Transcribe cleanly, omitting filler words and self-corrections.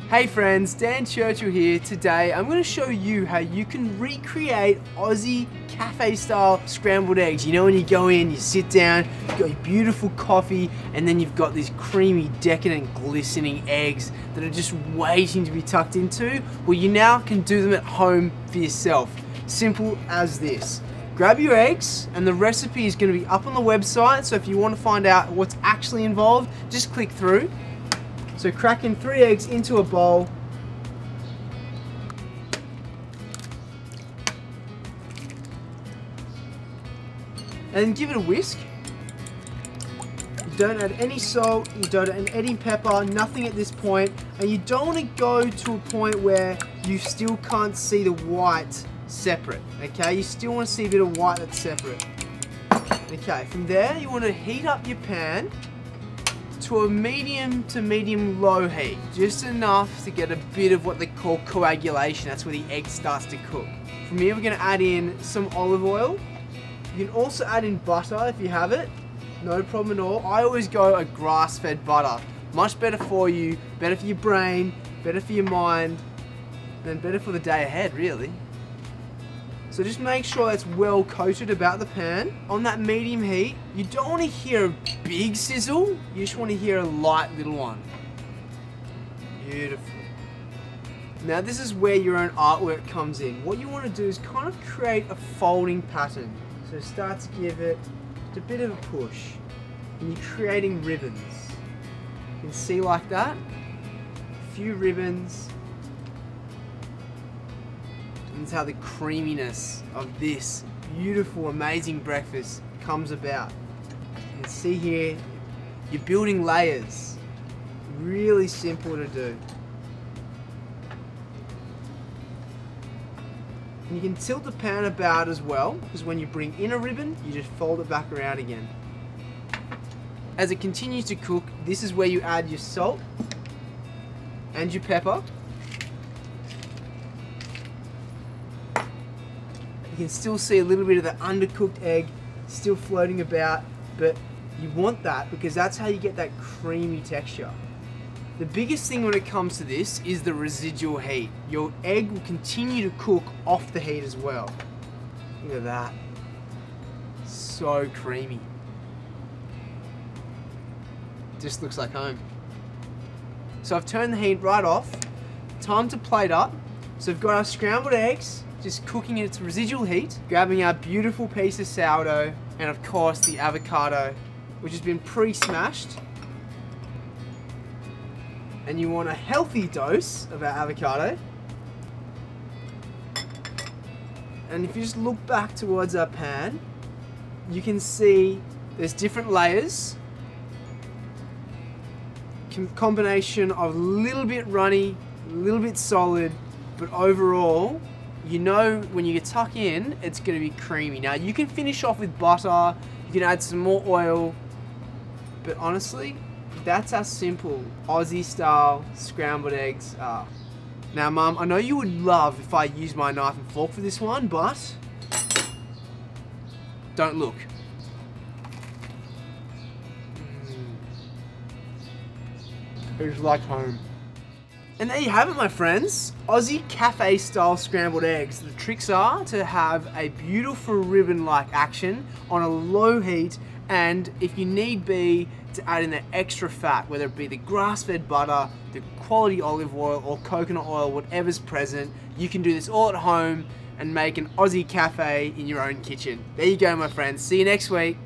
Hey friends, Dan Churchill here. Today I'm going to show you how you can recreate Aussie cafe style scrambled eggs. You know, when you go in, you sit down, you've got your beautiful coffee, and then you've got these creamy, decadent, glistening eggs that are just waiting to be tucked into. Well, you now can do them at home for yourself. Simple as this. Grab your eggs, and the recipe is going to be up on the website, so if you want to find out what's actually involved, just click through. So cracking 3 eggs into a bowl. And give it a whisk. You don't add any salt, you don't add any pepper, nothing at this point. And you don't want to go to a point where you still can't see the white separate, okay? You still want to see a bit of white that's separate. Okay, from there you want to heat up your pan to a medium to medium low heat, just enough to get a bit of what they call coagulation. That's where the egg starts to cook. From here we're going to add in some olive oil. You can also add in butter if you have it, no problem at all. I always go a grass-fed butter, much better for you, better for your brain, better for your mind, and better for the day ahead, really. So just make sure that's well coated about the pan. On that medium heat, you don't want to hear a big sizzle, you just want to hear a light little one. Beautiful. Now this is where your own artwork comes in. What you want to do is kind of create a folding pattern. So start to give it a bit of a push. And you're creating ribbons. You can see like that. A few ribbons. And that's how the creaminess of this beautiful, amazing breakfast comes about. You can see here, you're building layers. Really simple to do. And you can tilt the pan about as well, because when you bring in a ribbon, you just fold it back around again. As it continues to cook, this is where you add your salt and your pepper. You can still see a little bit of the undercooked egg still floating about, but you want that because that's how you get that creamy texture. The biggest thing when it comes to this is the residual heat. Your egg will continue to cook off the heat as well. Look at that. So creamy. Just looks like home. So I've turned the heat right off. Time to plate up. So we've got our scrambled eggs, just cooking at its residual heat, grabbing our beautiful piece of sourdough, and of course the avocado, which has been pre-smashed. And you want a healthy dose of our avocado. And if you just look back towards our pan, you can see there's different layers. Combination of a little bit runny, a little bit solid, but overall, you know when you tuck in, it's going to be creamy. Now you can finish off with butter, you can add some more oil, but honestly, that's how simple Aussie style scrambled eggs are. Now Mum, I know you would love if I used my knife and fork for this one, but don't look. It's like home. And there you have it, my friends. Aussie cafe style scrambled eggs. The tricks are to have a beautiful ribbon-like action on a low heat, and if you need be, to add in the extra fat, whether it be the grass-fed butter, the quality olive oil, or coconut oil, whatever's present. You can do this all at home and make an Aussie cafe in your own kitchen. There you go, my friends. See you next week.